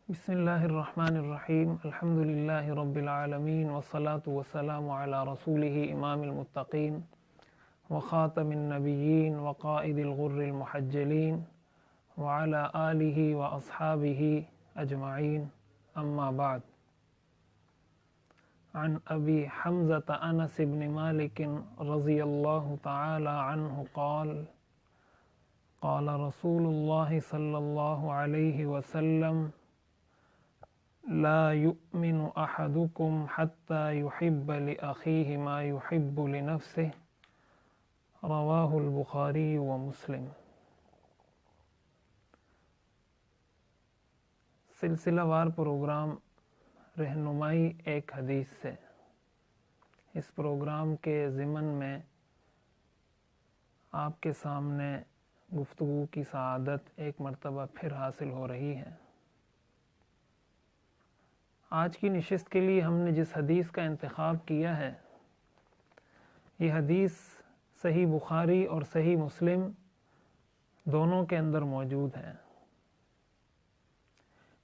بسم اللہ الرحمن الرحیم الحمد للہ رب العالمین والصلاة والسلام علی رسولہ امام المتقین وخاتم النبیین وقائد الغر المحجلین وعلی آلہ واصحابہ اجمعین اما بعد عن ابی حمزة انس بن مالک رضی اللہ تعالی عنہ قال قال رسول اللہ صلی اللہ علیہ وسلم لا يؤمن احدكم حتى يحب لأخيه ما يحب لنفسه رواہ البخاری ومسلم۔ سلسلہ وار پروگرام رہنمائی ایک حدیث سے، اس پروگرام کے ضمن میں آپ کے سامنے گفتگو کی سعادت ایک مرتبہ پھر حاصل ہو رہی ہے۔ آج کی نشست کے لیے ہم نے جس حدیث کا انتخاب کیا ہے، یہ حدیث صحیح بخاری اور صحیح مسلم دونوں کے اندر موجود ہے۔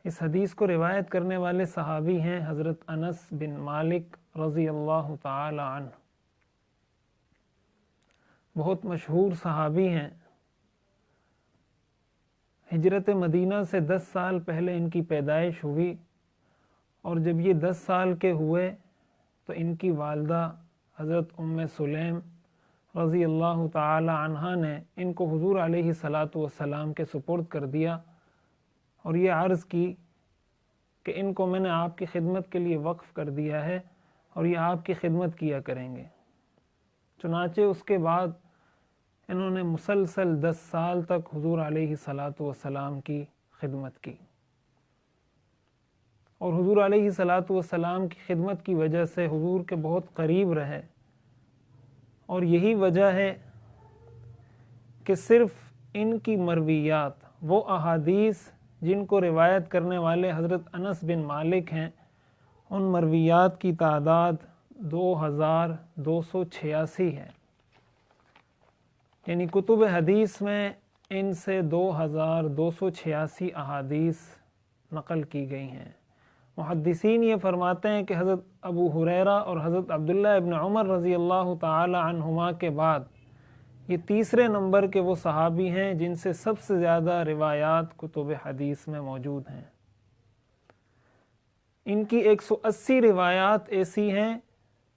اس حدیث کو روایت کرنے والے صحابی ہیں حضرت انس بن مالک رضی اللہ تعالی عنہ، بہت مشہور صحابی ہیں۔ ہجرت مدینہ سے 10 سال پہلے ان کی پیدائش ہوئی، اور جب یہ 10 سال کے ہوئے تو ان کی والدہ حضرت ام سلیم رضی اللہ تعالی عنہا نے ان کو حضور علیہ الصلاۃ والسلام کے سپرد کر دیا اور یہ عرض کی کہ ان کو میں نے آپ کی خدمت کے لیے وقف کر دیا ہے اور یہ آپ کی خدمت کیا کریں گے۔ چنانچہ اس کے بعد انہوں نے مسلسل 10 سال تک حضور علیہ الصلاۃ والسلام کی خدمت کی، اور حضور علیہ الصلاۃ والسلام کی خدمت کی وجہ سے حضور کے بہت قریب رہے، اور یہی وجہ ہے کہ صرف ان کی مرویات، وہ احادیث جن کو روایت کرنے والے حضرت انس بن مالک ہیں، ان مرویات کی تعداد 2286 ہے، یعنی کتب حدیث میں ان سے 2286 احادیث نقل کی گئی ہیں۔ محدثین یہ فرماتے ہیں کہ حضرت ابو ہریرہ اور حضرت عبداللہ ابن عمر رضی اللہ تعالی عنہما کے بعد یہ تیسرے نمبر کے وہ صحابی ہیں جن سے سب سے زیادہ روایات کتب حدیث میں موجود ہیں۔ ان کی 180 روایات ایسی ہیں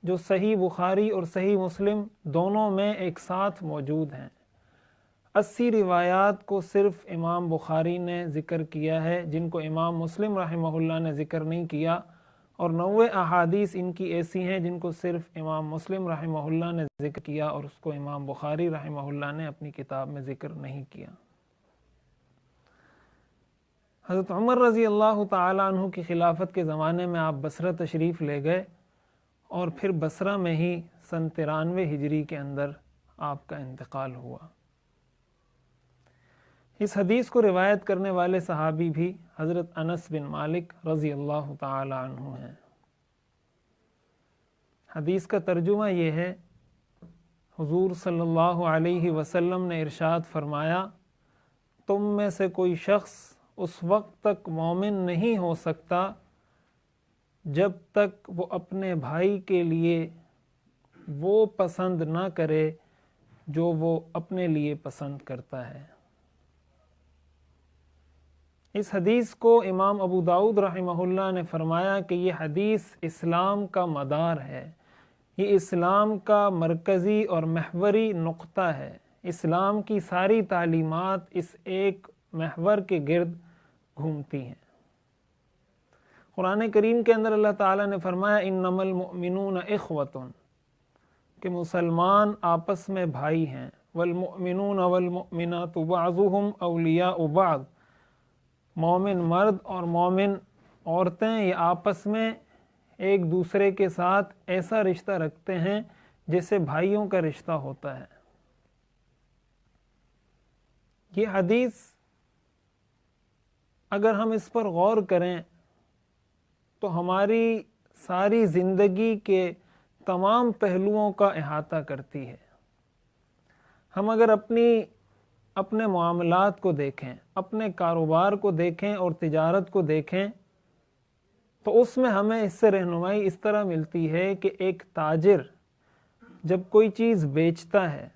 جو صحیح بخاری اور صحیح مسلم دونوں میں ایک ساتھ موجود ہیں۔ 80 روایات کو صرف امام بخاری نے ذکر کیا ہے، جن کو امام مسلم رحمہ اللہ نے ذکر نہیں کیا، اور 90 احادیث ان کی ایسی ہیں جن کو صرف امام مسلم رحمہ اللہ نے ذکر کیا اور اس کو امام بخاری رحمہ اللہ نے اپنی کتاب میں ذکر نہیں کیا۔ حضرت عمر رضی اللہ تعالی عنہ کی خلافت کے زمانے میں آپ بصرہ تشریف لے گئے، اور پھر بصرہ میں ہی سن 93 ہجری کے اندر آپ کا انتقال ہوا۔ اس حدیث کو روایت کرنے والے صحابی بھی حضرت انس بن مالک رضی اللہ تعالی عنہ ہیں۔ حدیث کا ترجمہ یہ ہے، حضور صلی اللہ علیہ وسلم نے ارشاد فرمایا، تم میں سے کوئی شخص اس وقت تک مومن نہیں ہو سکتا جب تک وہ اپنے بھائی کے لیے وہ پسند نہ کرے جو وہ اپنے لیے پسند کرتا ہے۔ اس حدیث کو امام ابو داؤد رحمہ اللہ نے فرمایا کہ یہ حدیث اسلام کا مدار ہے، یہ اسلام کا مرکزی اور محوری نقطہ ہے۔ اسلام کی ساری تعلیمات اس ایک محور کے گرد گھومتی ہیں۔ قرآن کریم کے اندر اللہ تعالیٰ نے فرمایا انما المؤمنون اخوۃ، کہ مسلمان آپس میں بھائی ہیں، والمؤمنون والمؤمنات بعضهم اولیاء بعض، مومن مرد اور مومن عورتیں یہ آپس میں ایک دوسرے کے ساتھ ایسا رشتہ رکھتے ہیں جیسے بھائیوں کا رشتہ ہوتا ہے۔ یہ حدیث اگر ہم اس پر غور کریں تو ہماری ساری زندگی کے تمام پہلوؤں کا احاطہ کرتی ہے۔ ہم اگر اپنی اپنے معاملات کو دیکھیں، اپنے کاروبار کو دیکھیں اور تجارت کو دیکھیں تو اس میں ہمیں اس سے رہنمائی اس طرح ملتی ہے کہ ایک تاجر جب کوئی چیز بیچتا ہے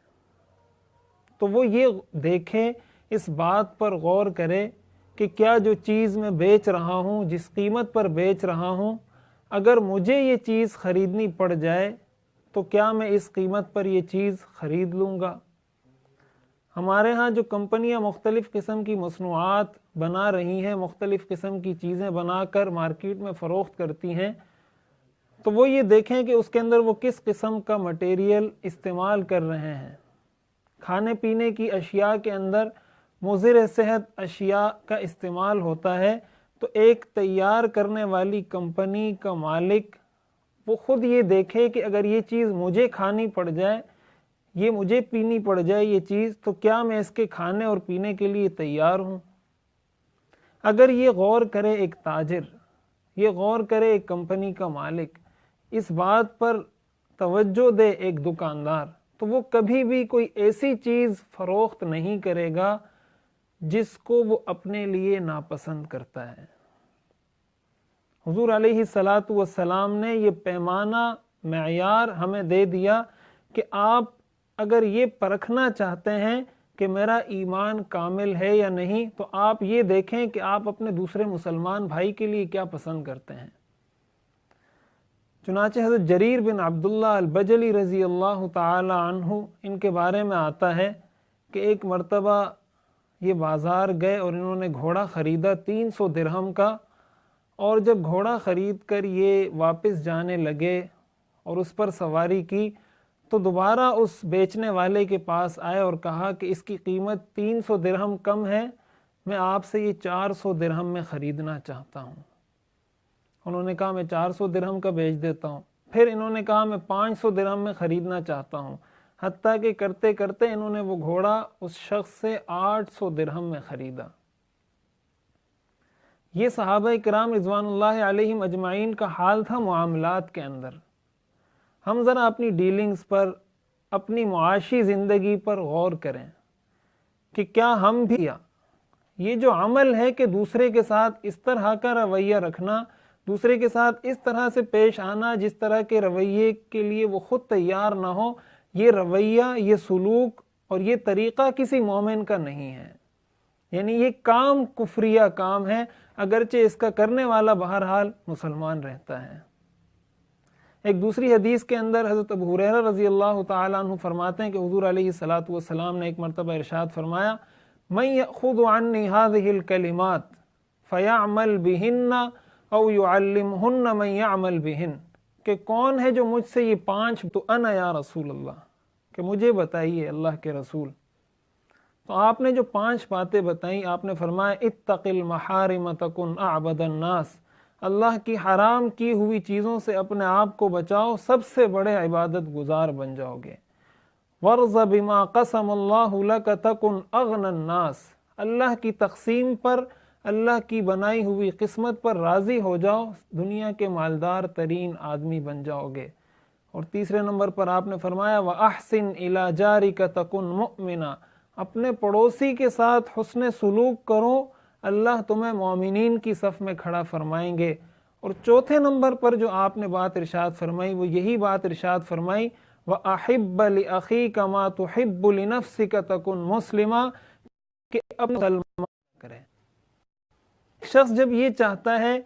تو وہ یہ دیکھے، اس بات پر غور کرے کہ کیا جو چیز میں بیچ رہا ہوں، جس قیمت پر بیچ رہا ہوں، اگر مجھے یہ چیز خریدنی پڑ جائے تو کیا میں اس قیمت پر یہ چیز خرید لوں گا؟ ہمارے ہاں جو کمپنیاں مختلف قسم کی مصنوعات بنا رہی ہیں، مختلف قسم کی چیزیں بنا کر مارکیٹ میں فروخت کرتی ہیں، تو وہ یہ دیکھیں کہ اس کے اندر وہ کس قسم کا مٹیریل استعمال کر رہے ہیں۔ کھانے پینے کی اشیاء کے اندر مضر صحت اشیاء کا استعمال ہوتا ہے، تو ایک تیار کرنے والی کمپنی کا مالک وہ خود یہ دیکھے کہ اگر یہ چیز مجھے کھانی پڑ جائے، یہ مجھے پینی پڑ جائے یہ چیز، تو کیا میں اس کے کھانے اور پینے کے لیے تیار ہوں؟ اگر یہ غور کرے ایک تاجر، یہ غور کرے ایک کمپنی کا مالک، اس بات پر توجہ دے ایک دکاندار، تو وہ کبھی بھی کوئی ایسی چیز فروخت نہیں کرے گا جس کو وہ اپنے لیے ناپسند کرتا ہے۔ حضور علیہ السلام نے یہ پیمانہ معیار ہمیں دے دیا کہ آپ اگر یہ پرکھنا چاہتے ہیں کہ میرا ایمان کامل ہے یا نہیں، تو آپ یہ دیکھیں کہ آپ اپنے دوسرے مسلمان بھائی کے لیے کیا پسند کرتے ہیں۔ چنانچہ حضرت جریر بن عبداللہ البجلی رضی اللہ تعالی عنہ، ان کے بارے میں آتا ہے کہ ایک مرتبہ یہ بازار گئے اور انہوں نے گھوڑا خریدا 300 درہم کا، اور جب گھوڑا خرید کر یہ واپس جانے لگے اور اس پر سواری کی تو دوبارہ اس بیچنے والے کے پاس آئے اور کہا کہ اس کی قیمت 300 درہم کم ہے، میں آپ سے یہ 400 درہم میں خریدنا چاہتا ہوں۔ انہوں نے کہا میں 400 درہم کا بیچ دیتا ہوں۔ پھر انہوں نے کہا میں 500 درہم میں خریدنا چاہتا ہوں، حتیٰ کہ کرتے کرتے انہوں نے وہ گھوڑا اس شخص سے 800 درہم میں خریدا۔ یہ صحابہ کرام رضوان اللہ علیہم اجمعین کا حال تھا معاملات کے اندر۔ ہم ذرا اپنی ڈیلنگز پر، اپنی معاشی زندگی پر غور کریں کہ کیا ہم بھی یہ جو عمل ہے کہ دوسرے کے ساتھ اس طرح کا رویہ رکھنا، دوسرے کے ساتھ اس طرح سے پیش آنا جس طرح کے رویے کے لیے وہ خود تیار نہ ہو، یہ رویہ، یہ سلوک اور یہ طریقہ کسی مومن کا نہیں ہے۔ یعنی یہ کام کفریہ کام ہے، اگرچہ اس کا کرنے والا بہرحال مسلمان رہتا ہے۔ ایک دوسری حدیث کے اندر حضرت ابو ہریرہ رضی اللہ تعالیٰ عنہ فرماتے ہیں کہ حضور علیہ السلام نے ایک مرتبہ ارشاد فرمایا، مَن يَأْخُذُ عَنِّي هَذِهِ الْكَلِمَاتِ فَيَعْمَلْ بِهِنَّ أَوْ يُعَلِّمْهُنَّ مَن يَعْمَلْ بِهِنَّ، کہ کون ہے جو مجھ سے یہ 5 تو انا یا رسول اللہ، کہ مجھے بتائیے اللہ کے رسول۔ تو آپ نے جو 5 باتیں بتائیں، آپ نے فرمایا اتق المحارم تکن اعبد الناس، اللہ کی حرام کی ہوئی چیزوں سے اپنے آپ کو بچاؤ، سب سے بڑے عبادت گزار بن جاؤ گے۔ ورض بما قسم اللہ لک تکن اغنى الناس، اللہ کی تقسیم پر، اللہ کی بنائی ہوئی قسمت پر راضی ہو جاؤ، دنیا کے مالدار ترین آدمی بن جاؤ گے۔ اور تیسرے نمبر پر آپ نے فرمایا وَأَحْسِنْ إِلَى جَارِكَ تَكُنْ مُؤْمِنًا، اپنے پڑوسی کے ساتھ حسن سلوک کرو، اللہ تمہیں مومنین کی صف میں کھڑا فرمائیں گے۔ اور چوتھے نمبر پر جو آپ نے بات ارشاد فرمائی وہ یہی بات ارشاد فرمائی وَأَحِبَّ لِأَخِيكَ مَا تُحِبُّ لِنَفْسِكَ تَكُنْ مُسْلِمًا، کہ اپنے مسلمان کرے۔ شخص جب یہ چاہتا ہے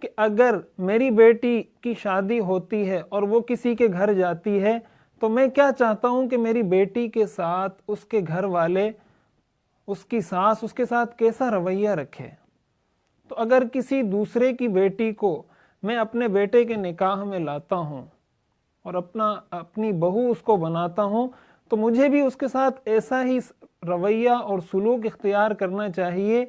کہ اگر میری بیٹی کی شادی ہوتی ہے اور وہ کسی کے گھر جاتی ہے تو میں کیا چاہتا ہوں کہ میری بیٹی کے ساتھ اس کے گھر والے، اس کی ساس اس کے ساتھ کیسا رویہ رکھے، تو اگر کسی دوسرے کی بیٹی کو میں اپنے بیٹے کے نکاح میں لاتا ہوں اور اپنی بہو اس کو بناتا ہوں تو مجھے بھی اس کے ساتھ ایسا ہی رویہ اور سلوک اختیار کرنا چاہیے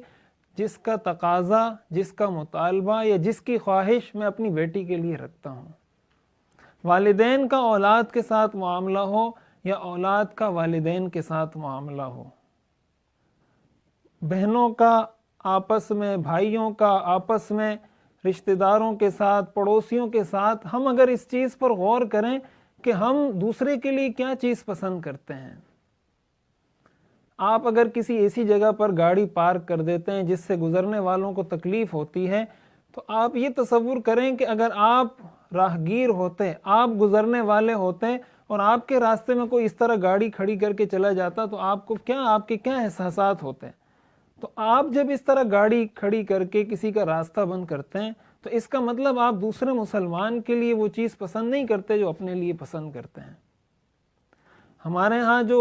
جس کا تقاضا، جس کا مطالبہ یا جس کی خواہش میں اپنی بیٹی کے لیے رکھتا ہوں۔ والدین کا اولاد کے ساتھ معاملہ ہو یا اولاد کا والدین کے ساتھ معاملہ ہو، بہنوں کا آپس میں، بھائیوں کا آپس میں، رشتہ داروں کے ساتھ، پڑوسیوں کے ساتھ، ہم اگر اس چیز پر غور کریں کہ ہم دوسرے کے لیے کیا چیز پسند کرتے ہیں۔ آپ اگر کسی ایسی جگہ پر گاڑی پارک کر دیتے ہیں جس سے گزرنے والوں کو تکلیف ہوتی ہے، تو آپ یہ تصور کریں کہ اگر آپ راہگیر ہوتے، آپ گزرنے والے ہوتے اور آپ کے راستے میں کوئی اس طرح گاڑی کھڑی کر کے چلا جاتا تو آپ کے کیا احساسات ہوتے ہیں؟ تو آپ جب اس طرح گاڑی کھڑی کر کے کسی کا راستہ بند کرتے ہیں تو اس کا مطلب آپ دوسرے مسلمان کے لیے وہ چیز پسند نہیں کرتے جو اپنے لیے پسند کرتے ہیں۔ ہمارے ہاں جو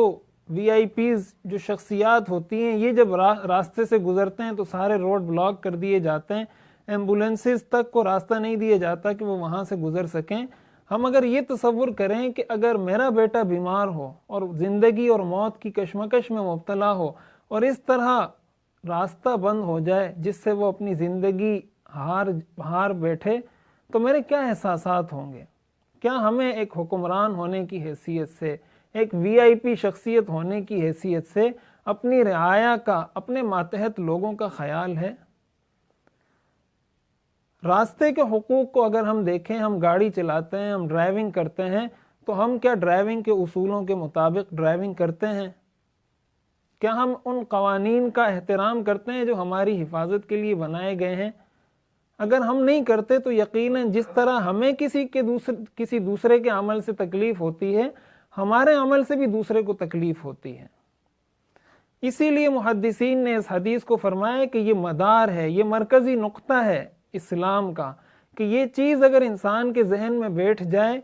وی آئی پیز، جو شخصیات ہوتی ہیں، یہ جب راستے سے گزرتے ہیں تو سارے روڈ بلاک کر دیے جاتے ہیں، ایمبولینسز تک کو راستہ نہیں دیا جاتا کہ وہ وہاں سے گزر سکیں۔ ہم اگر یہ تصور کریں کہ اگر میرا بیٹا بیمار ہو اور زندگی اور موت کی کشمکش میں مبتلا ہو اور اس طرح راستہ بند ہو جائے جس سے وہ اپنی زندگی ہار بیٹھے، تو میرے کیا احساسات ہوں گے؟ کیا ہمیں ایک حکمران ہونے کی حیثیت سے، ایک وی آئی پی شخصیت ہونے کی حیثیت سے اپنی رعایا کا، اپنے ماتحت لوگوں کا خیال ہے؟ راستے کے حقوق کو اگر ہم دیکھیں، ہم گاڑی چلاتے ہیں، ہم ڈرائیونگ کرتے ہیں، تو ہم کیا ڈرائیونگ کے اصولوں کے مطابق ڈرائیونگ کرتے ہیں؟ کیا ہم ان قوانین کا احترام کرتے ہیں جو ہماری حفاظت کے لیے بنائے گئے ہیں؟ اگر ہم نہیں کرتے تو یقیناً جس طرح ہمیں کسی دوسرے کے عمل سے تکلیف ہوتی ہے، ہمارے عمل سے بھی دوسرے کو تکلیف ہوتی ہے۔ اسی لیے محدثین نے اس حدیث کو فرمایا کہ یہ مدار ہے، یہ مرکزی نقطہ ہے اسلام کا، کہ یہ چیز اگر انسان کے ذہن میں بیٹھ جائے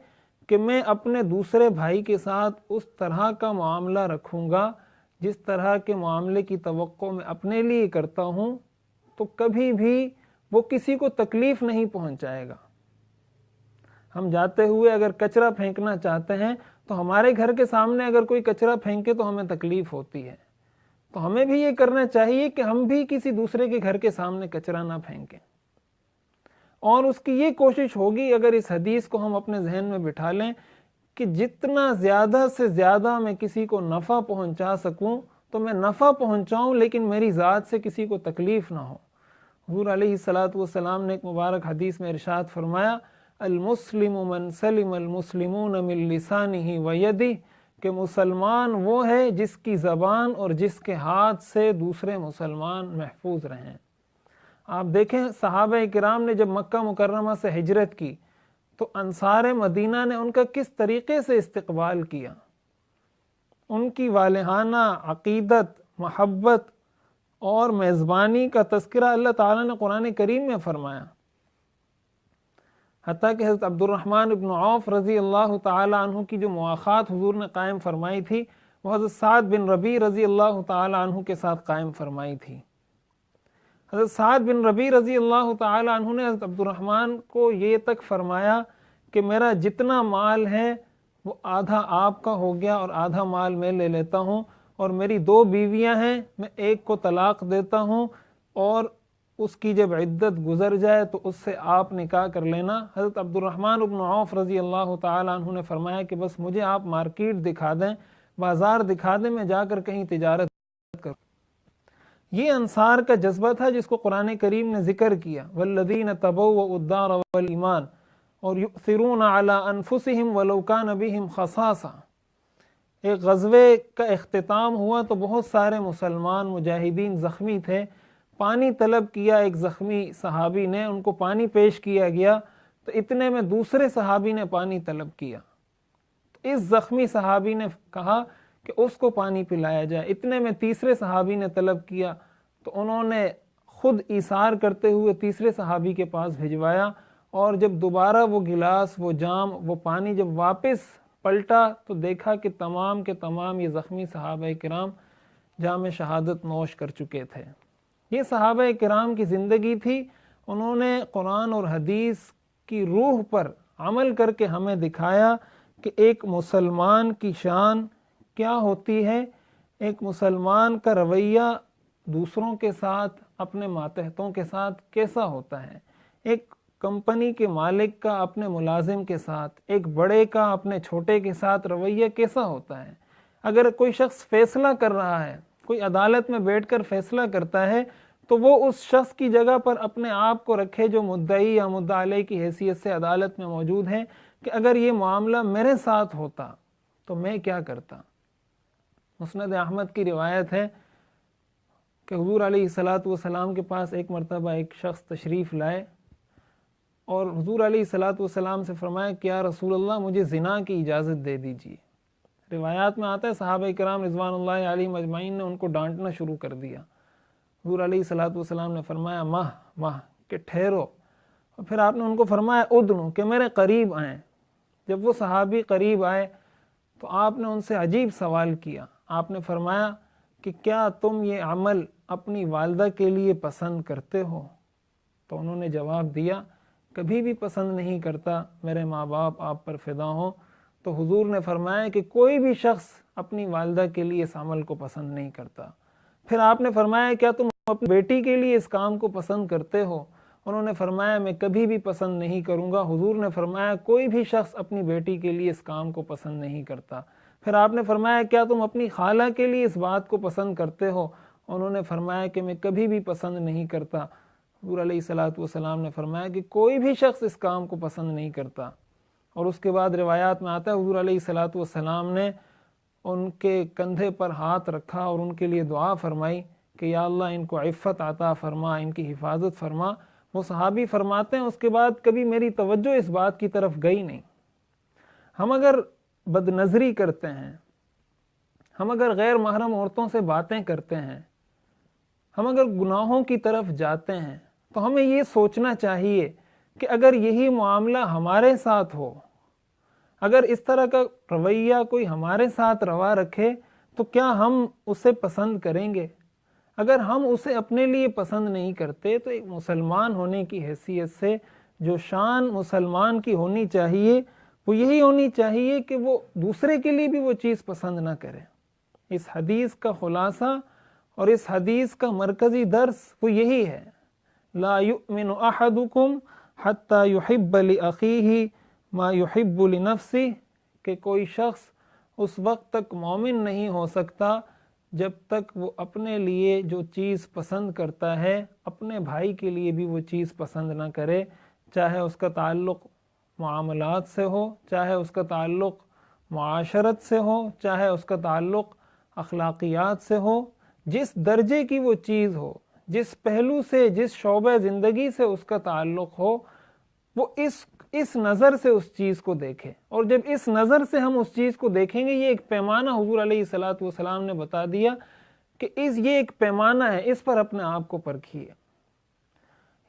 کہ میں اپنے دوسرے بھائی کے ساتھ اس طرح کا معاملہ رکھوں گا جس طرح کے معاملے کی توقع میں اپنے لیے کرتا ہوں، تو کبھی بھی وہ کسی کو تکلیف نہیں پہنچائے گا۔ ہم جاتے ہوئے اگر کچرا پھینکنا چاہتے ہیں تو ہمارے گھر کے سامنے اگر کوئی کچرا پھینکے تو ہمیں تکلیف ہوتی ہے، تو ہمیں بھی یہ کرنا چاہیے کہ ہم بھی کسی دوسرے کے گھر کے سامنے کچرا نہ پھینکیں، اور اس کی یہ کوشش ہوگی اگر اس حدیث کو ہم اپنے ذہن میں بٹھا لیں کہ جتنا زیادہ سے زیادہ میں کسی کو نفع پہنچا سکوں تو میں نفع پہنچاؤں، لیکن میری ذات سے کسی کو تکلیف نہ ہو۔ حضور علیہ السلام نے ایک مبارک حدیث میں ارشاد فرمایا، المسلم من سلم المسلمون من لسانہ ویدہ، کہ مسلمان وہ ہے جس کی زبان اور جس کے ہاتھ سے دوسرے مسلمان محفوظ رہیں۔ آپ دیکھیں صحابہ کرام نے جب مکہ مکرمہ سے ہجرت کی تو انصار مدینہ نے ان کا کس طریقے سے استقبال کیا، ان کی والہانہ عقیدت، محبت اور میزبانی کا تذکرہ اللہ تعالیٰ نے قرآن کریم میں فرمایا، حتیٰ کہ حضرت عبد الرحمن ابن عوف رضی اللہ تعالیٰ عنہ کی جو مواخات حضور نے قائم فرمائی تھی وہ حضرت سعد بن ربیع رضی اللہ تعالیٰ عنہ کے ساتھ قائم فرمائی تھی۔ حضرت سعد بن ربیع رضی اللہ تعالیٰ عنہ نے حضرت عبد الرحمن کو یہ تک فرمایا کہ میرا جتنا مال ہے وہ آدھا آپ کا ہو گیا اور آدھا مال میں لے لیتا ہوں، اور میری 2 بیویاں ہیں، میں ایک کو طلاق دیتا ہوں، اور اس کی جب عدت گزر جائے تو اس سے آپ نکاح کر لینا۔ حضرت عبد الرحمن ابن عوف رضی اللہ تعالیٰ عنہ نے فرمایا کہ بس مجھے آپ مارکیٹ دکھا دیں، بازار دکھا دیں، میں جا کر کہیں تجارت کروں۔ یہ انصار کا جذبہ تھا جس کو قرآن کریم نے ذکر کیا، والذین تبوؤوا الدار والایمان اور یؤثرون علی انفسہم ولو کان بہم خصاصہ۔ ایک غزوے کا اختتام ہوا تو بہت سارے مسلمان مجاہدین زخمی تھے، پانی طلب کیا ایک زخمی صحابی نے، ان کو پانی پیش کیا گیا تو اتنے میں دوسرے صحابی نے پانی طلب کیا، تو اس زخمی صحابی نے کہا کہ اس کو پانی پلایا جائے، اتنے میں تیسرے صحابی نے طلب کیا تو انہوں نے خود ایثار کرتے ہوئے تیسرے صحابی کے پاس بھجوایا، اور جب دوبارہ وہ گلاس، وہ جام، وہ پانی جب واپس پلٹا تو دیکھا کہ تمام کے تمام یہ زخمی صحابہ کرام جام شہادت نوش کر چکے تھے۔ یہ صحابہ کرام کی زندگی تھی، انہوں نے قرآن اور حدیث کی روح پر عمل کر کے ہمیں دکھایا کہ ایک مسلمان کی شان کیا ہوتی ہے، ایک مسلمان کا رویہ دوسروں کے ساتھ، اپنے ماتحتوں کے ساتھ کیسا ہوتا ہے، ایک کمپنی کے مالک کا اپنے ملازم کے ساتھ، ایک بڑے کا اپنے چھوٹے کے ساتھ رویہ کیسا ہوتا ہے۔ اگر کوئی شخص فیصلہ کر رہا ہے، کوئی عدالت میں بیٹھ کر فیصلہ کرتا ہے تو وہ اس شخص کی جگہ پر اپنے آپ کو رکھے جو مدعی یا مدعا علیہ کی حیثیت سے عدالت میں موجود ہے، کہ اگر یہ معاملہ میرے ساتھ ہوتا تو میں کیا کرتا۔ مسند احمد کی روایت ہے کہ حضور علیہ الصلاۃ والسلام کے پاس ایک مرتبہ ایک شخص تشریف لائے اور حضور علیہ الصلاۃ والسلام سے فرمایا کہ یا رسول اللہ مجھے زنا کی اجازت دے دیجیے۔ روایات میں آتا ہے صحابہ کرام رضوان اللہ علیہم اجمعین نے ان کو ڈانٹنا شروع کر دیا۔ حضور علیہ الصلاۃ والسلام نے فرمایا ماہ کہ ٹھہرو، اور پھر آپ نے ان کو فرمایا ادنو کہ میرے قریب آئیں۔ جب وہ صحابی قریب آئے تو آپ نے ان سے عجیب سوال کیا۔ آپ نے فرمایا کہ کیا تم یہ عمل اپنی والدہ کے لیے پسند کرتے ہو؟ تو انہوں نے جواب دیا کبھی بھی پسند نہیں کرتا، میرے ماں باپ آپ پر فدا ہوں۔ تو حضور نے فرمایا کہ کوئی بھی شخص اپنی والدہ کے لیے اس عمل کو پسند نہیں کرتا۔ پھر آپ نے فرمایا کیا تم اپنی بیٹی کے لیے اس کام کو پسند کرتے ہو؟ انہوں نے فرمایا میں کبھی بھی پسند نہیں کروں گا۔ حضور نے فرمایا کوئی بھی شخص اپنی بیٹی کے لیے اس کام کو پسند نہیں کرتا۔ پھر آپ نے فرمایا کیا تم اپنی خالہ کے لیے اس بات کو پسند کرتے ہو؟ انہوں نے فرمایا کہ میں کبھی بھی پسند نہیں کرتا۔ حضور علیہ الصلاۃ والسلام نے فرمایا کہ کوئی بھی شخص اس کام کو پسند نہیں کرتا۔ اور اس کے بعد روایات میں آتا ہے حضور علیہ الصلاۃ والسلام نے ان کے کندھے پر ہاتھ رکھا اور ان کے لیے دعا فرمائی کہ یا اللہ ان کو عفت عطا فرما، ان کی حفاظت فرما۔ وہ صحابی فرماتے ہیں اس کے بعد کبھی میری توجہ اس بات کی طرف گئی نہیں۔ ہم اگر بد نظری کرتے ہیں، ہم اگر غیر محرم عورتوں سے باتیں کرتے ہیں، ہم اگر گناہوں کی طرف جاتے ہیں تو ہمیں یہ سوچنا چاہیے کہ اگر یہی معاملہ ہمارے ساتھ ہو، اگر اس طرح کا رویہ کوئی ہمارے ساتھ روا رکھے تو کیا ہم اسے پسند کریں گے؟ اگر ہم اسے اپنے لیے پسند نہیں کرتے تو ایک مسلمان ہونے کی حیثیت سے جو شان مسلمان کی ہونی چاہیے وہ یہی ہونی چاہیے کہ وہ دوسرے کے لیے بھی وہ چیز پسند نہ کرے۔ اس حدیث کا خلاصہ اور اس حدیث کا مرکزی درس وہ یہی ہے، لا یؤمن احدکم حتی یحب لأخیہ ما یحب لنفسہ، کہ کوئی شخص اس وقت تک مومن نہیں ہو سکتا جب تک وہ اپنے لیے جو چیز پسند کرتا ہے اپنے بھائی کے لیے بھی وہ چیز پسند نہ کرے، چاہے اس کا تعلق معاملات سے ہو، چاہے اس کا تعلق معاشرت سے ہو، چاہے اس کا تعلق اخلاقیات سے ہو، جس درجے کی وہ چیز ہو، جس پہلو سے، جس شعبہ زندگی سے اس کا تعلق ہو، وہ اس نظر سے اس چیز کو دیکھے۔ اور جب اس نظر سے ہم اس چیز کو دیکھیں گے، یہ ایک پیمانہ حضور علیہ الصلاۃ والسلام نے بتا دیا کہ یہ ایک پیمانہ ہے، اس پر اپنے آپ کو پرکھیے۔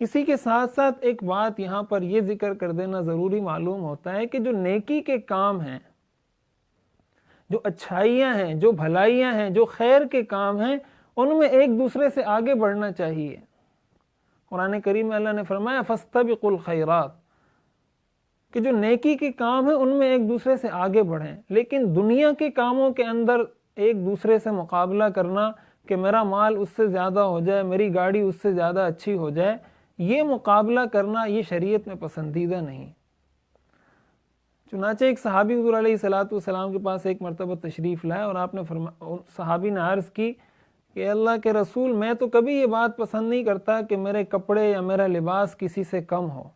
اسی کے ساتھ ساتھ ایک بات یہاں پر یہ ذکر کر دینا ضروری معلوم ہوتا ہے کہ جو نیکی کے کام ہیں، جو اچھائیاں ہیں، جو بھلائیاں ہیں، جو خیر کے کام ہیں، ان میں ایک دوسرے سے آگے بڑھنا چاہیے۔ قرآن کریم میں اللہ نے فرمایا فاستبقوا الخیرات، کہ جو نیکی کے کام ہیں ان میں ایک دوسرے سے آگے بڑھیں۔ لیکن دنیا کے کاموں کے اندر ایک دوسرے سے مقابلہ کرنا کہ میرا مال اس سے زیادہ ہو جائے، میری گاڑی اس سے زیادہ اچھی ہو جائے، یہ مقابلہ کرنا یہ شریعت میں پسندیدہ نہیں۔ چنانچہ ایک صحابی حضور علیہ الصلاۃ والسلام کے پاس ایک مرتبہ تشریف لائے اور آپ نے صحابی نے عرض کی کہ اللہ کے رسول میں تو کبھی یہ بات پسند نہیں کرتا کہ میرے کپڑے یا میرا لباس کسی سے کم ہو،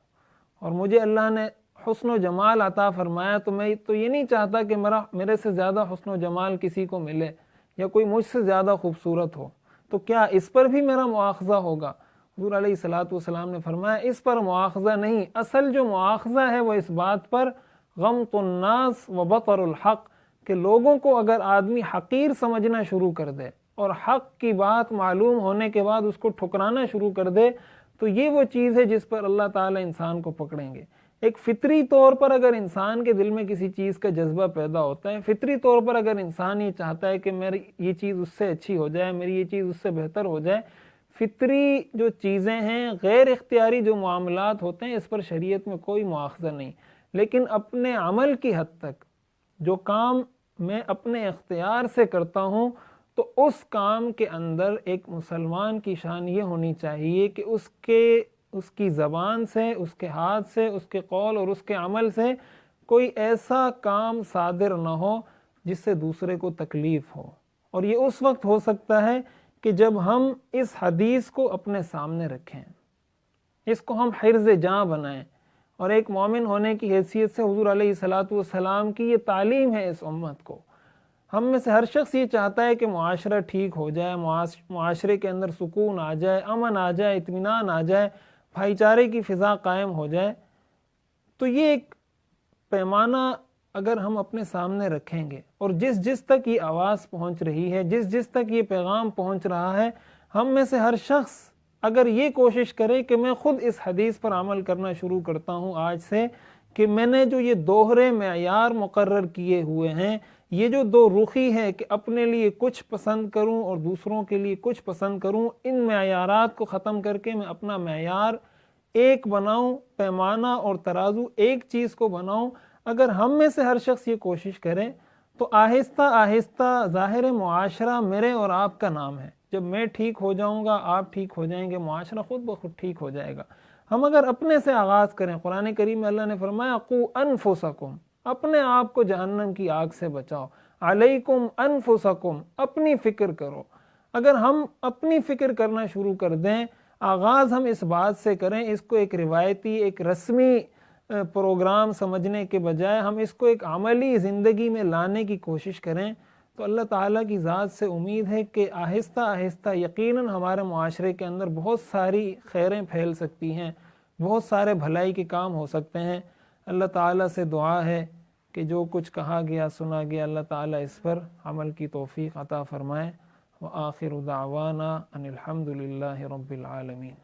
اور مجھے اللہ نے حسن و جمال عطا فرمایا تو میں تو یہ نہیں چاہتا کہ میرے سے زیادہ حسن و جمال کسی کو ملے یا کوئی مجھ سے زیادہ خوبصورت ہو، تو کیا اس پر بھی میرا مواخذہ ہوگا؟ حضور علیہ الصلاۃ والسلام نے فرمایا اس پر مواخذہ نہیں، اصل جو مواخذہ ہے وہ اس بات پر غمط الناس و بطر الحق، کہ لوگوں کو اگر آدمی حقیر سمجھنا شروع کر دے اور حق کی بات معلوم ہونے کے بعد اس کو ٹھکرانا شروع کر دے تو یہ وہ چیز ہے جس پر اللہ تعالی انسان کو پکڑیں گے۔ ایک فطری طور پر اگر انسان کے دل میں کسی چیز کا جذبہ پیدا ہوتا ہے، فطری طور پر اگر انسان یہ چاہتا ہے کہ میری یہ چیز اس سے اچھی ہو جائے، میری یہ چیز اس سے بہتر ہو جائے، فطری جو چیزیں ہیں، غیر اختیاری جو معاملات ہوتے ہیں، اس پر شریعت میں کوئی مواخذہ نہیں۔ لیکن اپنے عمل کی حد تک جو کام میں اپنے اختیار سے کرتا ہوں تو اس کام کے اندر ایک مسلمان کی شان یہ ہونی چاہیے کہ اس کی زبان سے، اس کے ہاتھ سے، اس کے قول اور اس کے عمل سے کوئی ایسا کام صادر نہ ہو جس سے دوسرے کو تکلیف ہو۔ اور یہ اس وقت ہو سکتا ہے کہ جب ہم اس حدیث کو اپنے سامنے رکھیں، اس کو ہم حرز جاں بنائیں، اور ایک مومن ہونے کی حیثیت سے حضور علیہ الصلاۃ والسلام کی یہ تعلیم ہے اس امت کو۔ ہم میں سے ہر شخص یہ چاہتا ہے کہ معاشرہ ٹھیک ہو جائے، معاشرے کے اندر سکون آ جائے، امن آ جائے، اطمینان آ جائے، بھائی چارے کی فضا قائم ہو جائے۔ تو یہ ایک پیمانہ اگر ہم اپنے سامنے رکھیں گے اور جس تک یہ آواز پہنچ رہی ہے، جس تک یہ پیغام پہنچ رہا ہے، ہم میں سے ہر شخص اگر یہ کوشش کرے کہ میں خود اس حدیث پر عمل کرنا شروع کرتا ہوں آج سے، کہ میں نے جو یہ دوہرے معیار مقرر کیے ہوئے ہیں، یہ جو دو رخی ہے کہ اپنے لیے کچھ پسند کروں اور دوسروں کے لیے کچھ پسند کروں، ان معیارات کو ختم کر کے میں اپنا معیار ایک بناؤں، پیمانہ اور ترازو ایک چیز کو بناؤں۔ اگر ہم میں سے ہر شخص یہ کوشش کرے تو آہستہ آہستہ ظاہر معاشرہ میرے اور آپ کا نام ہے۔ جب میں ٹھیک ہو جاؤں گا، آپ ٹھیک ہو جائیں گے، معاشرہ خود بخود ٹھیک ہو جائے گا۔ ہم اگر اپنے سے آغاز کریں، قرآن کریم میں اللہ نے فرمایا قُوا أَنفُسَكُمْ، اپنے آپ کو جہنم کی آگ سے بچاؤ، علیکم انفسکم، اپنی فکر کرو۔ اگر ہم اپنی فکر کرنا شروع کر دیں، آغاز ہم اس بات سے کریں، اس کو ایک روایتی، ایک رسمی پروگرام سمجھنے کے بجائے ہم اس کو ایک عملی زندگی میں لانے کی کوشش کریں، تو اللہ تعالیٰ کی ذات سے امید ہے کہ آہستہ آہستہ یقیناً ہمارے معاشرے کے اندر بہت ساری خیریں پھیل سکتی ہیں، بہت سارے بھلائی کے کام ہو سکتے ہیں۔ اللہ تعالیٰ سے دعا ہے کہ جو کچھ کہا گیا سنا گیا، اللہ تعالیٰ اس پر عمل کی توفیق عطا فرمائے۔ وآخر دعوانا ان الحمد للہ رب العالمین۔